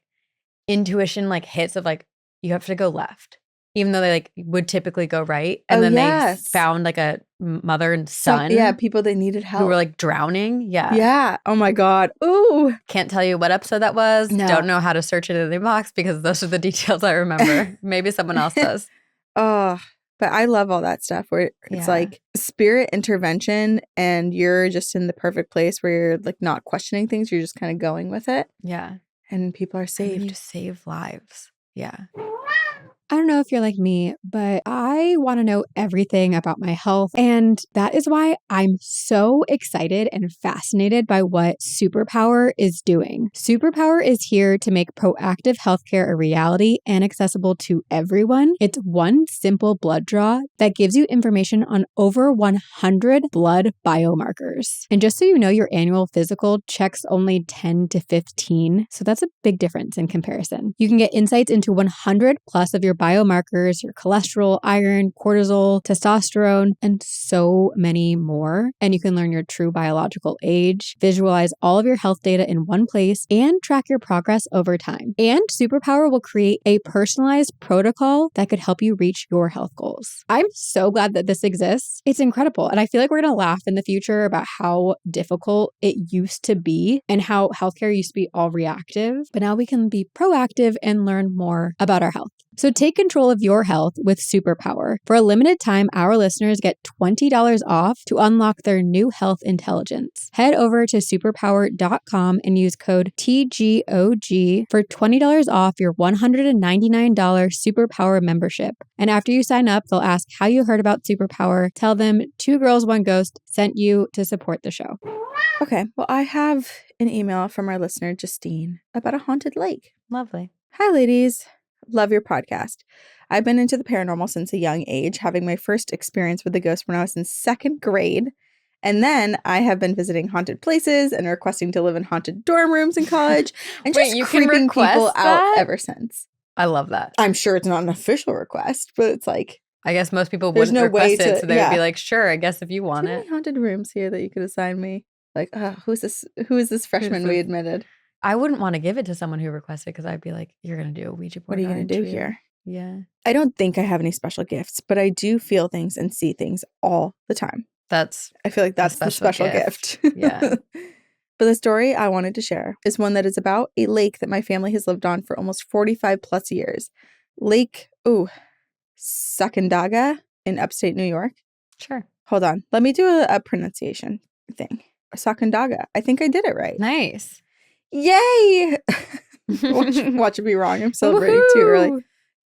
intuition, like hits of like, you have to go left, even though they like would typically go right. And then they found like a mother and son. People that needed help. Who were like drowning. Yeah. Yeah. Oh my God. Ooh. Can't tell you what episode that was. No. Don't know how to search it in the box because those are the details I remember. Maybe someone else does. Oh, but I love all that stuff where it's like spirit intervention and you're just in the perfect place where you're like not questioning things. You're just kind of going with it. Yeah. And people are saved. And you save lives. Yeah. I don't know if you're like me, but I want to know everything about my health. And that is why I'm so excited and fascinated by what Superpower is doing. Superpower is here to make proactive healthcare a reality and accessible to everyone. It's one simple blood draw that gives you information on over 100 blood biomarkers. And just so you know, your annual physical checks only 10 to 15. So that's a big difference in comparison. You can get insights into 100 plus of your biomarkers, your cholesterol, iron, cortisol, testosterone, and so many more. And you can learn your true biological age, visualize all of your health data in one place, and track your progress over time. And Superpower will create a personalized protocol that could help you reach your health goals. I'm so glad that this exists. It's incredible. And I feel like we're going to laugh in the future about how difficult it used to be and how healthcare used to be all reactive. But now we can be proactive and learn more about our health. So take control of your health with Superpower. For a limited time, our listeners get $20 off to unlock their new health intelligence. Head over to superpower.com and use code TGOG for $20 off your $199 Superpower membership. And after you sign up, they'll ask how you heard about Superpower. Tell them 2 Girls, 1 Ghost sent you to support the show. Okay, well, I have an email from our listener, Justine, about a haunted lake. Lovely. Hi, ladies. Love your podcast. I've been into the paranormal since a young age, having my first experience with the ghost when I was in 2nd grade. And then I have been visiting haunted places and requesting to live in haunted dorm rooms in college and just creeping people out ever since. I love that. I'm sure it's not an official request, but it's like, I guess most people wouldn't request it, so they would be like, sure, I guess if you want it. Haunted rooms here that you could assign me. Like, who is this freshman we admitted? I wouldn't want to give it to someone who requested because I'd be like, you're going to do a Ouija board. What are you going to do here? Yeah. I don't think I have any special gifts, but I do feel things and see things all the time. I feel like that's the special gift. Yeah. But the story I wanted to share is one that is about a lake that my family has lived on for almost 45 plus years. Lake, Sacandaga in upstate New York. Sure. Hold on. Let me do a pronunciation thing. Sacandaga. I think I did it right. Nice. Yay! Watch it be wrong. I'm celebrating too early.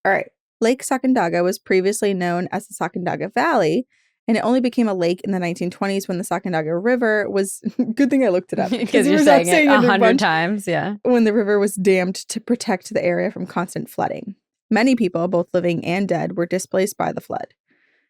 All right. Lake Sacandaga was previously known as the Sacandaga Valley, and it only became a lake in the 1920s when the Sacandaga River was... Good thing I looked it up. Because you're saying it 100 times, yeah. When the river was dammed to protect the area from constant flooding. Many people, both living and dead, were displaced by the flood.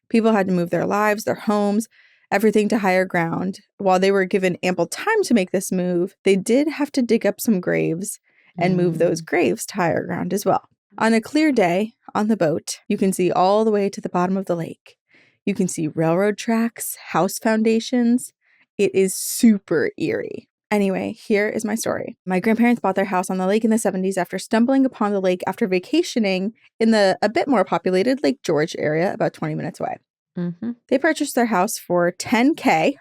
People had to move their lives, their homes, everything to higher ground. While they were given ample time to make this move, they did have to dig up some graves and move those graves to higher ground as well. On a clear day on the boat, you can see all the way to the bottom of the lake. You can see railroad tracks, house foundations. It is super eerie. Anyway, here is my story. My grandparents bought their house on the lake in the 70s after stumbling upon the lake after vacationing in the a bit more populated Lake George area about 20 minutes away. Mm-hmm. They purchased their house for $10K,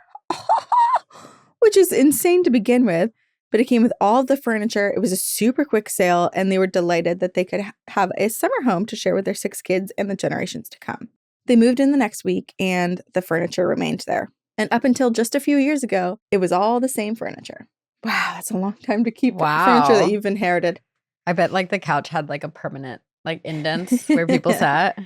which is insane to begin with, but it came with all of the furniture. It was a super quick sale, and they were delighted that they could have a summer home to share with their 6 kids and the generations to come. They moved in the next week, and the furniture remained there. And up until just a few years ago, it was all the same furniture. Wow, that's a long time to keep furniture that you've inherited. I bet like the couch had like a permanent like indents where people sat.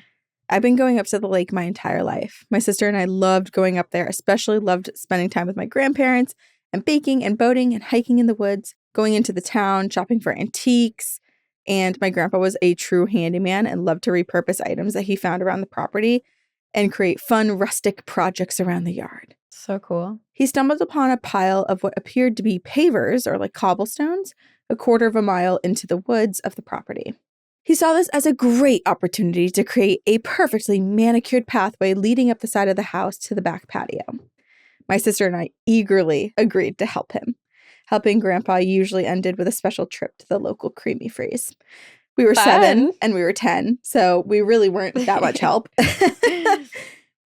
I've been going up to the lake my entire life. My sister and I loved going up there, especially loved spending time with my grandparents and baking and boating and hiking in the woods, going into the town, shopping for antiques. And my grandpa was a true handyman and loved to repurpose items that he found around the property and create fun rustic projects around the yard. So cool. He stumbled upon a pile of what appeared to be pavers or like cobblestones, a quarter of a mile into the woods of the property. He saw this as a great opportunity to create a perfectly manicured pathway leading up the side of the house to the back patio. My sister and I eagerly agreed to help him. Helping Grandpa usually ended with a special trip to the local creamy freeze. We were 7 and we were 10, so we really weren't that much help.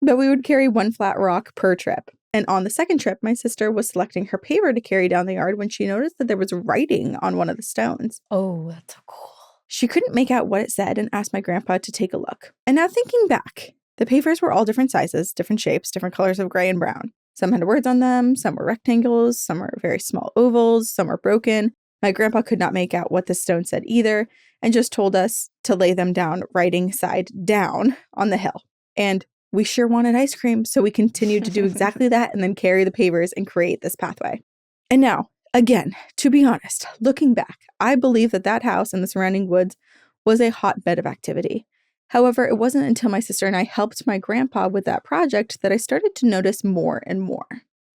But we would carry one flat rock per trip. And on the second trip, my sister was selecting her paver to carry down the yard when she noticed that there was writing on one of the stones. Oh, that's so cool. She couldn't make out what it said and asked my grandpa to take a look. And now thinking back, the pavers were all different sizes, different shapes, different colors of gray and brown. Some had words on them, some were rectangles, some were very small ovals, some were broken. My grandpa could not make out what the stone said either and just told us to lay them down, writing side down on the hill. And we sure wanted ice cream, so we continued to do exactly that and then carry the pavers and create this pathway. And now, again, to be honest, looking back, I believe that house and the surrounding woods was a hotbed of activity. However, it wasn't until my sister and I helped my grandpa with that project that I started to notice more and more.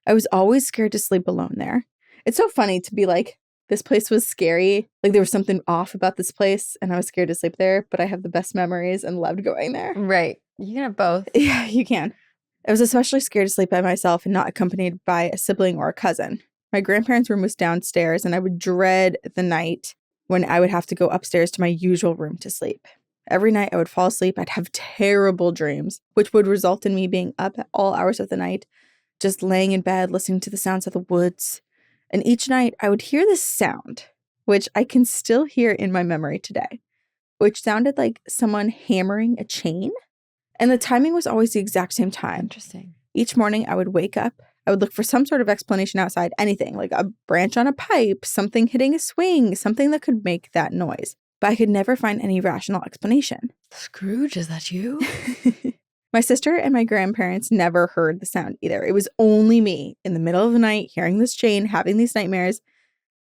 I was always scared to sleep alone there. It's so funny to be like, this place was scary. Like there was something off about this place and I was scared to sleep there, but I have the best memories and loved going there. Right. You can have both. Yeah, you can. I was especially scared to sleep by myself and not accompanied by a sibling or a cousin. My grandparents' room was downstairs and I would dread the night when I would have to go upstairs to my usual room to sleep. Every night I would fall asleep. I'd have terrible dreams, which would result in me being up at all hours of the night, just laying in bed, listening to the sounds of the woods. And each night I would hear this sound, which I can still hear in my memory today, which sounded like someone hammering a chain. And the timing was always the exact same time. Interesting. Each morning I would wake up. I would look for some sort of explanation outside, anything like a branch on a pipe, something hitting a swing, something that could make that noise. But I could never find any rational explanation. Scrooge, is that you? My sister and my grandparents never heard the sound either. It was only me in the middle of the night hearing this chain, having these nightmares.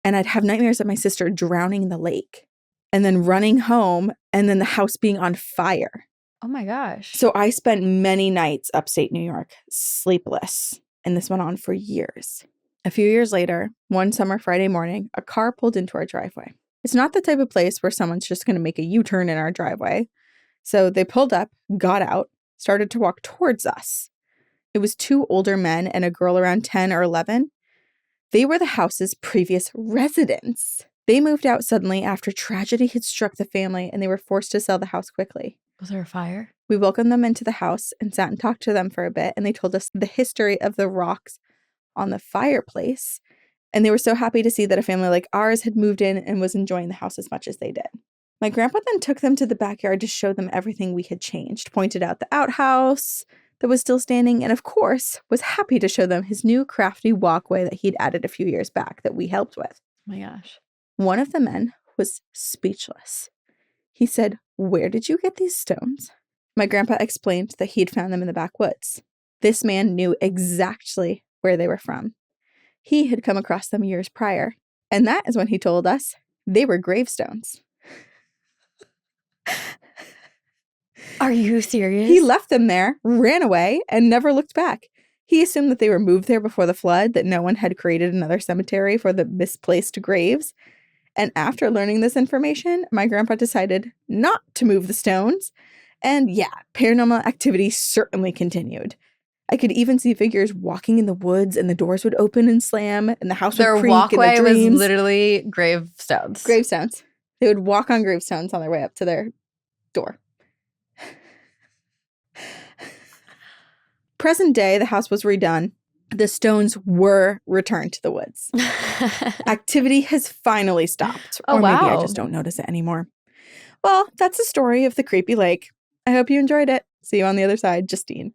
And I'd have nightmares of my sister drowning in the lake and then running home and then the house being on fire. Oh my gosh. So I spent many nights upstate New York sleepless. And this went on for years. A few years later, one summer Friday morning, a car pulled into our driveway. It's not the type of place where someone's just going to make a U-turn in our driveway. So they pulled up, got out, started to walk towards us. It was 2 older men and a girl around 10 or 11. They were the house's previous residents. They moved out suddenly after tragedy had struck the family and they were forced to sell the house quickly. Was there a fire? We welcomed them into the house and sat and talked to them for a bit, and they told us the history of the rocks on the fireplace. And they were so happy to see that a family like ours had moved in and was enjoying the house as much as they did. My grandpa then took them to the backyard to show them everything we had changed, pointed out the outhouse that was still standing, and of course, was happy to show them his new crafty walkway that he'd added a few years back that we helped with. Oh my gosh. One of the men was speechless. He said, "Where did you get these stones?" My grandpa explained that he'd found them in the backwoods. This man knew exactly where they were from. He had come across them years prior, and that is when he told us they were gravestones. Are you serious? He left them there, ran away, and never looked back. He assumed that they were moved there before the flood, that no one had created another cemetery for the misplaced graves. And after learning this information, my grandpa decided not to move the stones. And yeah, paranormal activity certainly continued. I could even see figures walking in the woods and the doors would open and slam and the house would creak. Their walkway was literally gravestones. Gravestones. They would walk on gravestones on their way up to their door. Present day, the house was redone. The stones were returned to the woods. Activity has finally stopped. Oh, or wow. Maybe I just don't notice it anymore. Well, that's the story of the creepy lake. I hope you enjoyed it. See you on the other side, Justine.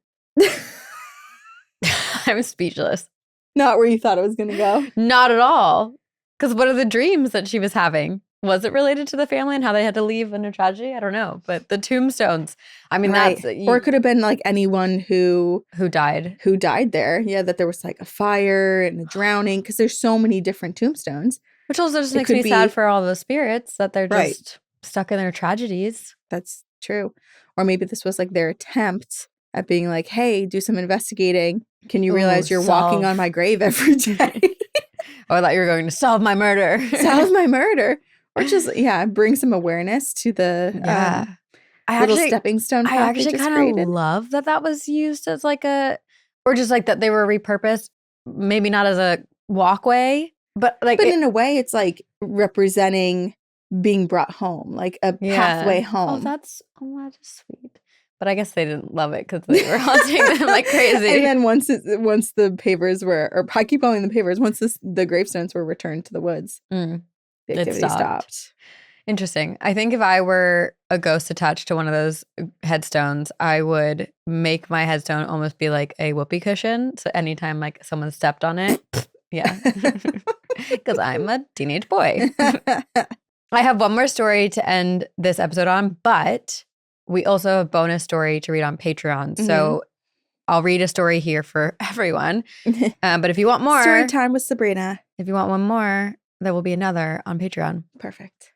I'm speechless. Not where you thought it was going to go. Not at all. Because what are the dreams that she was having? Was it related to the family and how they had to leave in a tragedy? I don't know. But the tombstones, I mean, right. that's... Or it could have been like anyone who died. Who died there. Yeah, that there was like a fire and a drowning. Because there's so many different tombstones. Which also just makes me sad for all the spirits that they're just stuck in their tragedies. That's true. Or maybe this was like their attempt at being like, hey, do some investigating. Can you realize you're walking on my grave every day? Oh, I thought you were going to solve my murder. Solve my murder. Or just, bring some awareness to the little stepping stone path. I actually kind of love that was used as like or just like that they were repurposed, maybe not as a walkway, but in a way it's like representing being brought home, like a pathway home. Oh, that's sweet. But I guess they didn't love it because they were haunting them like crazy. And then once the pavers were, or I keep calling them pavers, once the gravestones were returned to the woods, the activity stopped. Interesting. I think if I were a ghost attached to one of those headstones, I would make my headstone almost be like a whoopee cushion. So anytime like someone stepped on it, because I'm a teenage boy. I have one more story to end this episode on, but we also have a bonus story to read on Patreon. Mm-hmm. So I'll read a story here for everyone. But if you want more. Story time with Sabrina. If you want one more, there will be another on Patreon. Perfect.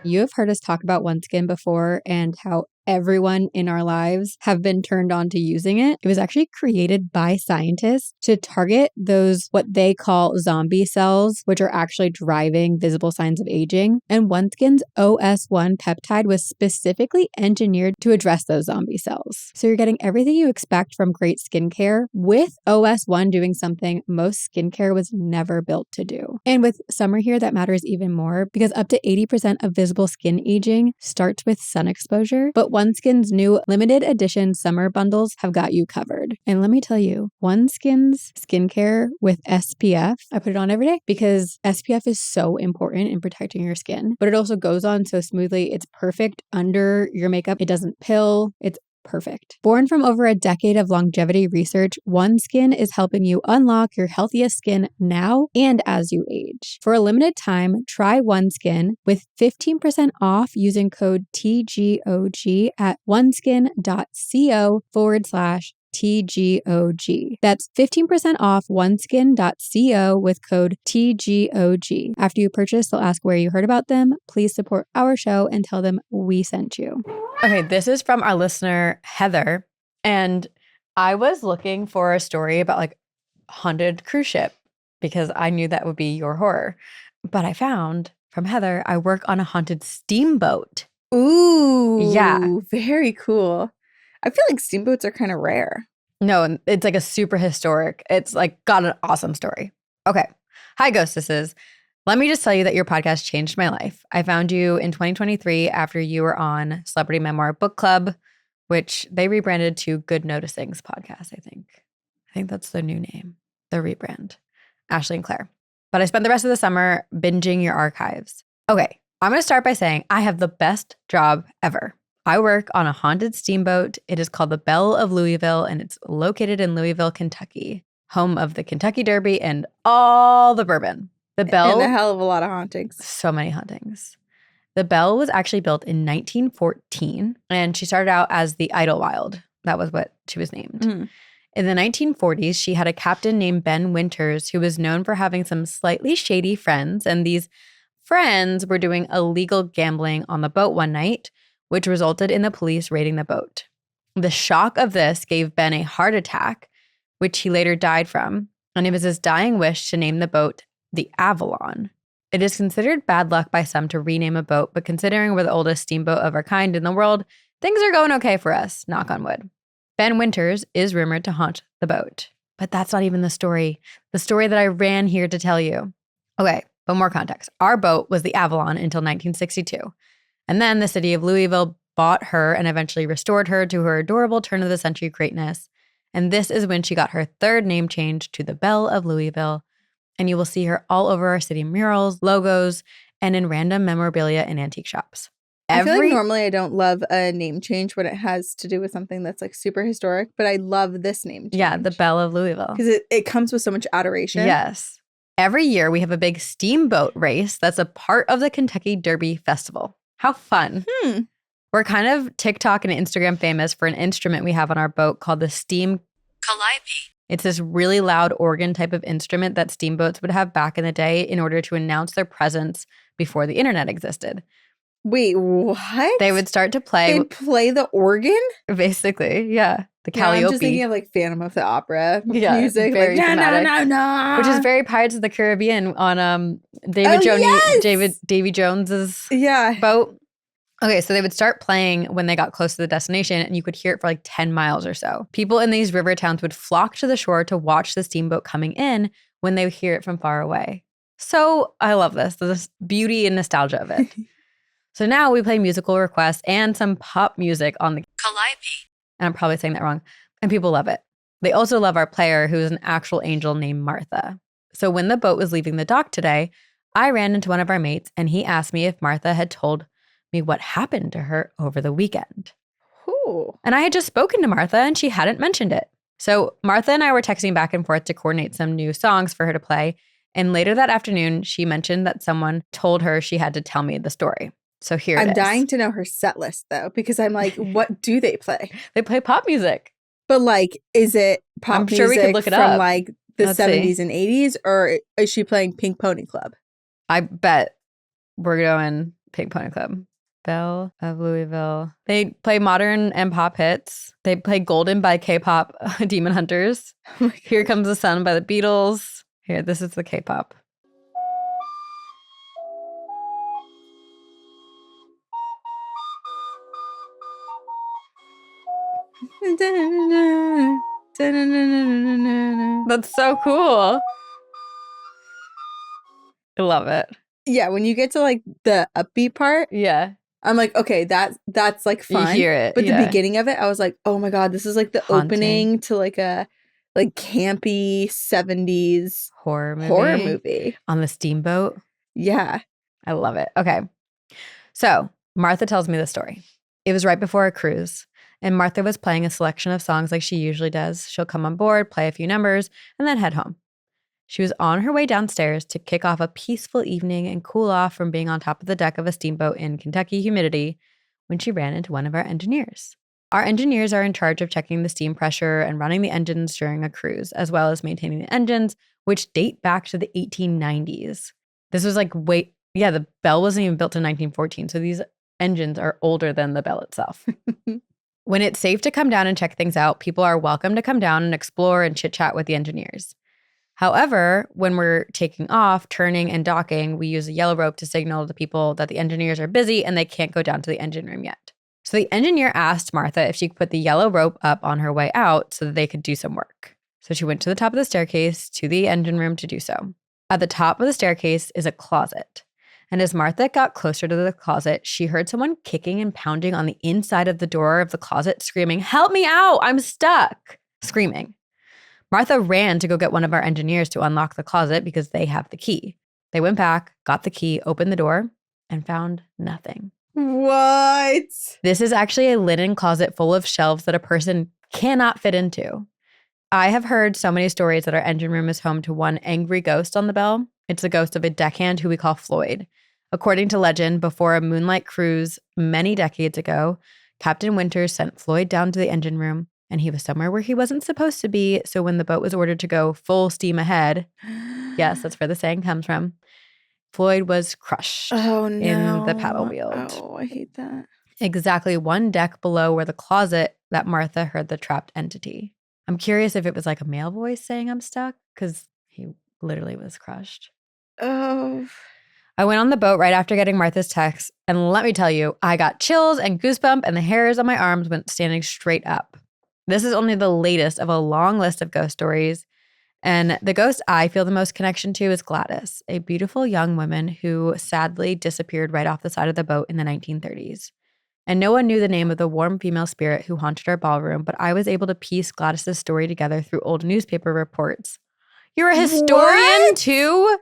You have heard us talk about Oneskin before and how everyone in our lives have been turned on to using it. It was actually created by scientists to target those, what they call zombie cells, which are actually driving visible signs of aging. And Oneskin's OS1 peptide was specifically engineered to address those zombie cells. So you're getting everything you expect from great skincare with OS1 doing something most skincare was never built to do. And with summer here, that matters even more because up to 80% of visible skin aging starts with sun exposure. But Oneskin's new limited edition summer bundles have got you covered. And let me tell you, Oneskin's skincare with SPF, I put it on every day because SPF is so important in protecting your skin, but it also goes on so smoothly. It's perfect under your makeup. It doesn't pill. It's perfect. Born from over a decade of longevity research, Oneskin is helping you unlock your healthiest skin now and as you age. For a limited time, try Oneskin with 15% off using code TGOG at oneskin.co/TGOG. That's 15% off oneskin.co with code TGOG. After you purchase, they'll ask where you heard about them. Please support our show and tell them we sent you. Okay, this is from our listener, Heather. And I was looking for a story about like haunted cruise ship because I knew that would be your horror. But I found from Heather, I work on a haunted steamboat. Ooh. Yeah. Very cool. I feel like steamboats are kind of rare. No, it's like a super historic. It's like got an awesome story. Okay. Hi, ghostesses. Let me just tell you that your podcast changed my life. I found you in 2023 after you were on Celebrity Memoir Book Club, which they rebranded to Good Noticings Podcast, I think. I think that's the new name, the rebrand. Ashley and Claire. But I spent the rest of the summer binging your archives. Okay, I'm going to start by saying I have the best job ever. I work on a haunted steamboat. It is called the Belle of Louisville, and it's located in Louisville, Kentucky, home of the Kentucky Derby and all the bourbon. The Belle, and a hell of a lot of hauntings. So many hauntings. The Belle was actually built in 1914, and she started out as the Idlewild. That was what she was named. Mm. In the 1940s, she had a captain named Ben Winters who was known for having some slightly shady friends, and these friends were doing illegal gambling on the boat one night, which resulted in the police raiding the boat. The shock of this gave Ben a heart attack, which he later died from, and it was his dying wish to name the boat the Avalon. It is considered bad luck by some to rename a boat, but considering we're the oldest steamboat of our kind in the world, things are going okay for us, knock on wood. Ben Winters is rumored to haunt the boat. But that's not even the story that I ran here to tell you. Okay, but more context. Our boat was the Avalon until 1962. And then the city of Louisville bought her and eventually restored her to her adorable turn-of-the-century greatness. And this is when she got her third name change to the Belle of Louisville. And you will see her all over our city murals, logos, and in random memorabilia and antique shops. I feel like normally I don't love a name change when it has to do with something that's like super historic, but I love this name change. Yeah, the Belle of Louisville. Because it comes with so much adoration. Yes. Every year we have a big steamboat race that's a part of the Kentucky Derby Festival. How fun. We're kind of TikTok and Instagram famous for an instrument we have on our boat called the steam calliope. It's this really loud organ type of instrument that steamboats would have back in the day in order to announce their presence before the internet existed. Wait, what? They would start to play. They'd play the organ? Basically, yeah. The Yeah, Calliope. I'm just thinking of like Phantom of the Opera music. Very like, dramatic. No. Which is very Pirates of the Caribbean on Davy Jones's boat. Okay, so they would start playing when they got close to the destination, and you could hear it for like 10 miles or so. People in these river towns would flock to the shore to watch the steamboat coming in when they would hear it from far away. So I love this beauty and nostalgia of it. So now we play musical requests and some pop music on the Calliope. And I'm probably saying that wrong. And people love it. They also love our player, who is an actual angel named Martha. So when the boat was leaving the dock today, I ran into one of our mates, and he asked me if Martha had told me what happened to her over the weekend. Ooh. And I had just spoken to Martha, and she hadn't mentioned it. So Martha and I were texting back and forth to coordinate some new songs for her to play. And later that afternoon, she mentioned that someone told her she had to tell me the story. So here it is. I'm dying to know her set list, though, because I'm like, what do they play? They play pop music. But like, is it pop music we could look it from up. like the Let's 70s see. and 80s, or is she playing Pink Pony Club? I bet we're going Pink Pony Club. Belle of Louisville. They play modern and pop hits. They play Golden by K-pop Demon Hunters. Here Comes the Sun by the Beatles. Here, this is the K-pop. That's so cool. I love it. Yeah, when you get to like the upbeat part, Yeah. I'm like, okay, that's like fun. You hear it. But yeah. the beginning of it, I was like, oh my God, this is like the Haunting. opening to like a like campy 70s horror movie on the steamboat. Yeah. I love it. Okay. So Martha tells me the story. It was right before a cruise, and Martha was playing a selection of songs like she usually does. She'll come on board, play a few numbers, and then head home. She was on her way downstairs to kick off a peaceful evening and cool off from being on top of the deck of a steamboat in Kentucky humidity when she ran into one of our engineers. Our engineers are in charge of checking the steam pressure and running the engines during a cruise, as well as maintaining the engines, which date back to the 1890s. This was like the Belle wasn't even built in 1914, so these engines are older than the Belle itself. When it's safe to come down and check things out, people are welcome to come down and explore and chit-chat with the engineers. However, when we're taking off, turning, and docking, we use a yellow rope to signal to people that the engineers are busy and they can't go down to the engine room yet. So the engineer asked Martha if she could put the yellow rope up on her way out so that they could do some work. So she went to the top of the staircase to the engine room to do so. At the top of the staircase is a closet. And as Martha got closer to the closet, she heard someone kicking and pounding on the inside of the door of the closet, screaming, "Help me out, I'm stuck," screaming. Martha ran to go get one of our engineers to unlock the closet because they have the key. They went back, got the key, opened the door, and found nothing. What? This is actually a linen closet full of shelves that a person cannot fit into. I have heard so many stories that our engine room is home to one angry ghost on the Belle. It's the ghost of a deckhand who we call Floyd. According to legend, before a moonlight cruise many decades ago, Captain Winters sent Floyd down to the engine room, and he was somewhere where he wasn't supposed to be. So when the boat was ordered to go full steam ahead, yes, that's where the saying comes from, Floyd was crushed in the paddle wheel. Oh, I hate that. Exactly one deck below where the closet that Martha heard the trapped entity. I'm curious if it was like a male voice saying I'm stuck, because he literally was crushed. Oh. I went on the boat right after getting Martha's text, and let me tell you, I got chills and goosebumps, and the hairs on my arms went standing straight up. This is only the latest of a long list of ghost stories, and the ghost I feel the most connection to is Gladys, a beautiful young woman who sadly disappeared right off the side of the boat in the 1930s. And no one knew the name of the warm female spirit who haunted our ballroom, but I was able to piece Gladys's story together through old newspaper reports. You're a historian too?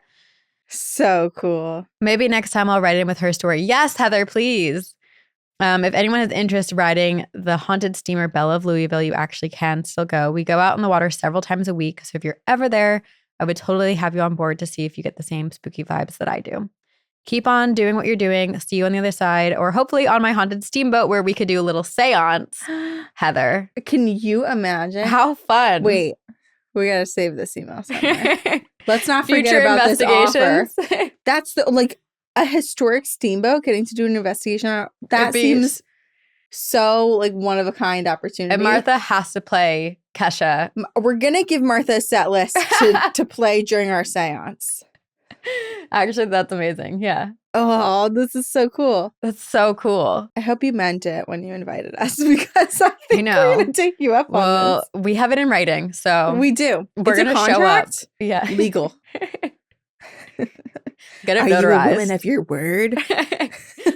So cool. Maybe next time I'll write in with her story. Yes, Heather, please. If anyone has interest riding the haunted steamer Belle of Louisville, you actually can still go. We go out on the water several times a week. So if you're ever there, I would totally have you on board to see if you get the same spooky vibes that I do. Keep on doing what you're doing. See you on the other side, or hopefully on my haunted steamboat where we could do a little seance, Heather. Can you imagine? How fun. Wait. We gotta save this email somewhere. Let's not forget Future about this offer. investigations. That's like a historic steamboat getting to do an investigation on that seems so like one of a kind opportunity. And Martha has to play Kesha. We're gonna give Martha a set list to play during our seance. Actually, that's amazing. Yeah. Oh, this is so cool. That's so cool. I hope you meant it when you invited us because I think we're going to take you up on this. We have it in writing, so we do. We're going to show up. Yeah. Legal. Get it Are notarized. you a woman of your word?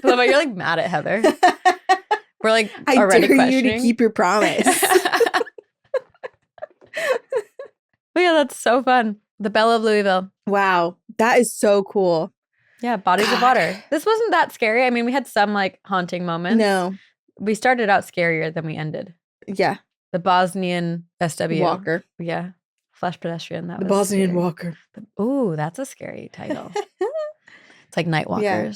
Love how you're like mad at Heather. We're like I already dare questioning. you to keep your promise. But yeah, that's so fun. The Belle of Louisville. Wow. That is so cool. Yeah, bodies of water. This wasn't that scary. I mean, we had some like haunting moments. No. We started out scarier than we ended. Yeah. The Bosnian SW. Walker. Yeah. Flesh pedestrian. That The was Bosnian scary. Walker. Ooh, that's a scary title. It's like Night Walkers. Yeah.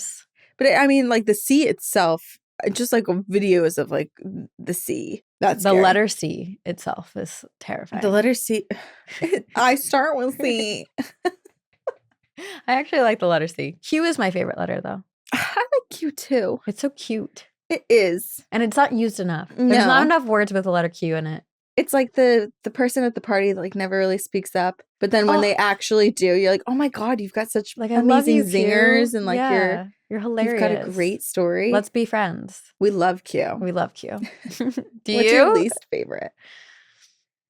But I mean, like the sea itself, just like videos of like the sea. That's the scary. letter C itself is terrifying. The letter C. I start with C. I actually like the letter C. Q is my favorite letter, though. I like Q too. It's so cute. It is. And it's not used enough. No. There's not enough words with the letter Q in it. It's like the person at the party that like never really speaks up. But then when they actually do, you're like, oh my God, you've got such Like, I love amazing you, zingers. Q. And like Yeah, you're hilarious. you've got a great story. Let's be friends. We love Q. We love Q. Do What's you? your least favorite?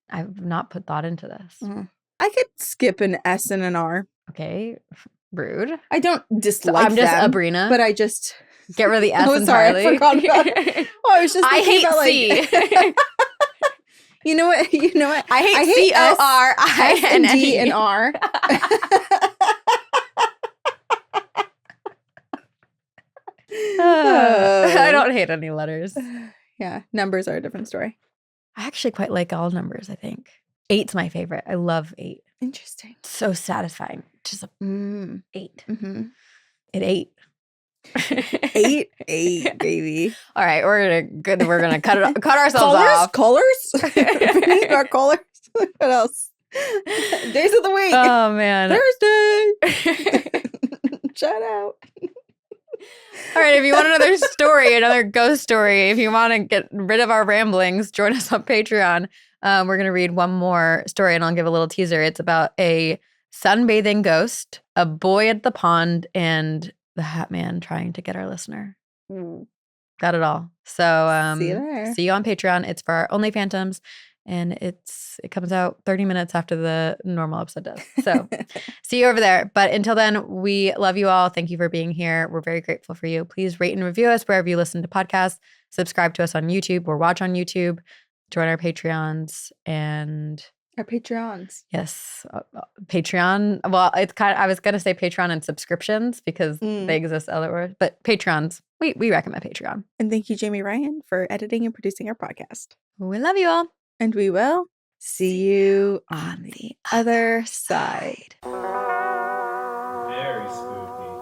I've not put thought into this. I could skip an S and an R. Okay. Rude. I don't So dislike I'm just them, Abrina. but I just Get rid of the S sorry, entirely. I forgot about it. Oh, I was just I thinking hate about, C. You know what? You know what? I hate S, C-O-R-I-N-N-E. and D and R. I don't hate any letters. Yeah, numbers are a different story. I actually quite like all numbers, I think. 8's my favorite. I love 8. Interesting. So satisfying. Just a 8. Mm-hmm. It ate. 8, baby. All right, we're gonna cut ourselves off. Colors? Finish our colors. What else? Days of the week. Oh man. Thursday. Shout out. All right, if you want another story, another ghost story, if you want to get rid of our ramblings, join us on Patreon. We're going to read one more story, and I'll give a little teaser. It's about a sunbathing ghost, a boy at the pond, and the Hat Man trying to get our listener. Got it all. So See you there. See you on Patreon. It's for our Only Phantoms, and it comes out 30 minutes after the normal episode does. So see you over there. But until then, we love you all. Thank you for being here. We're very grateful for you. Please rate and review us wherever you listen to podcasts. Subscribe to us on YouTube or watch on YouTube. Join our Patreons and Our Patreons. yes, Patreon. Well, it's I was gonna say Patreon and subscriptions because they exist elsewhere, but Patreons. We recommend Patreon. And thank you, Jamie Ryan, for editing and producing our podcast. We love you all. And we will see you on the other side. Very spooky.